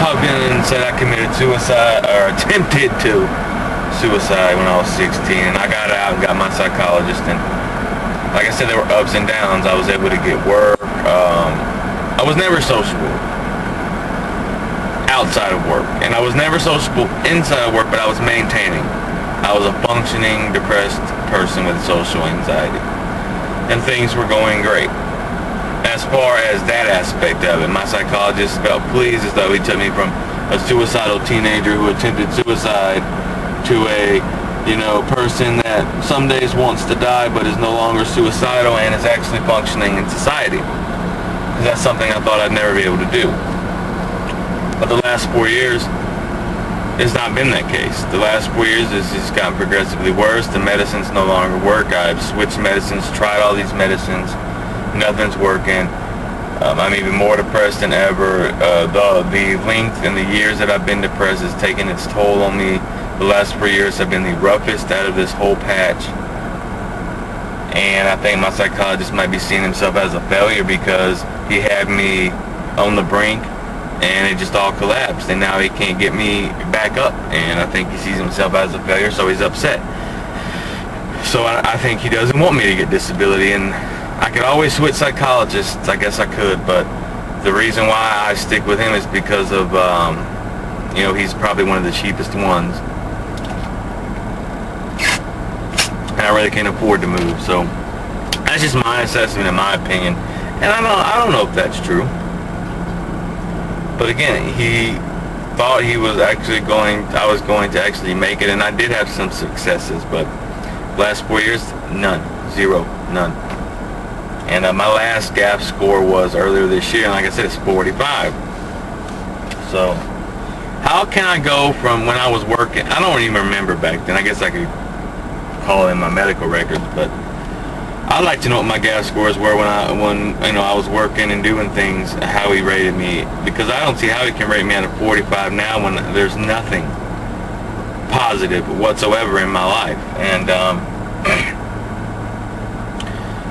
talking and said I committed suicide, or attempted to suicide when I was 16, and I got out and got my psychologist, and like I said, there were ups and downs. I was able to get work. I was never sociable outside of work, and I was never sociable inside of work, but I was maintaining. I was a functioning, depressed person with social anxiety, and things were going great. As far as that aspect of it, my psychologist felt pleased as though he took me from a suicidal teenager who attempted suicide to a, person that some days wants to die but is no longer suicidal and is actually functioning in society. Because that's something I thought I'd never be able to do. But the last 4 years, it's not been that case. The last 4 years, it's just gotten progressively worse. The medicines no longer work. I've switched medicines, tried all these medicines. Nothing's working. I'm even more depressed than ever. The length and the years that I've been depressed has taken its toll on me. The last 4 years have been the roughest out of this whole patch. And I think my psychologist might be seeing himself as a failure because he had me on the brink and it just all collapsed. And now he can't get me back up. And I think he sees himself as a failure, so he's upset. So I think he doesn't want me to get disability. And I could always switch psychologists. I guess I could. But the reason why I stick with him is because of, he's probably one of the cheapest ones. And I really can't afford to move, so that's just my assessment and my opinion. And I don't know if that's true. But again, he thought I was going to actually make it, and I did have some successes, but last 4 years, none. Zero. None. And my last GAF score was earlier this year, and like I said, it's 45. So how can I go from when I was working, I don't even remember back then, I guess I could call in my medical records, but I'd like to know what my GAF scores were when I was working and doing things, how he rated me, because I don't see how he can rate me out of 45 now when there's nothing positive whatsoever in my life. And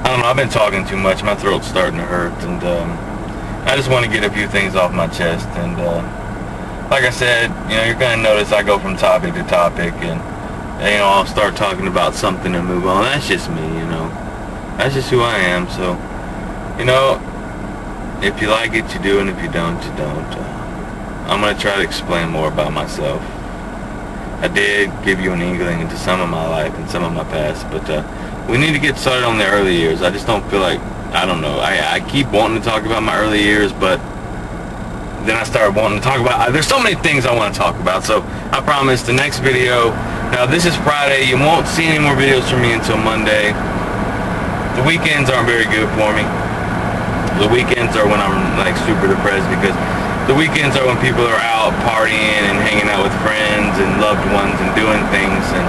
I don't know, I've been talking too much, my throat's starting to hurt, and I just want to get a few things off my chest. And like I said, you're going to notice I go from topic to topic, and I'll start talking about something and move on. That's just me, That's just who I am. So, if you like it, you do, and if you don't, you don't. I'm going to try to explain more about myself. I did give you an inkling into some of my life and some of my past, but we need to get started on the early years. I just don't feel like, I don't know. I keep wanting to talk about my early years, but then I started wanting to talk about, there's so many things I want to talk about. So I promise the next video, now this is Friday, you won't see any more videos from me until Monday. The weekends aren't very good for me. The weekends are when I'm like super depressed, because the weekends are when people are out partying and hanging out with friends and loved ones and doing things. And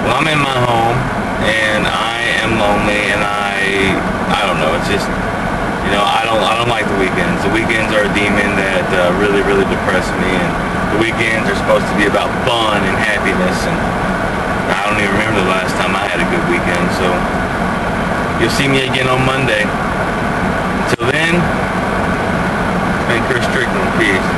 well, I'm in my home and I am lonely, and I don't know, it's just, I don't like the weekends. The weekends are a demon that really, really depress me, and the weekends are supposed to be about fun and happiness, and I don't even remember the last time I had a good weekend. So you'll see me again on Monday. Until then, it's been Strickland. Peace.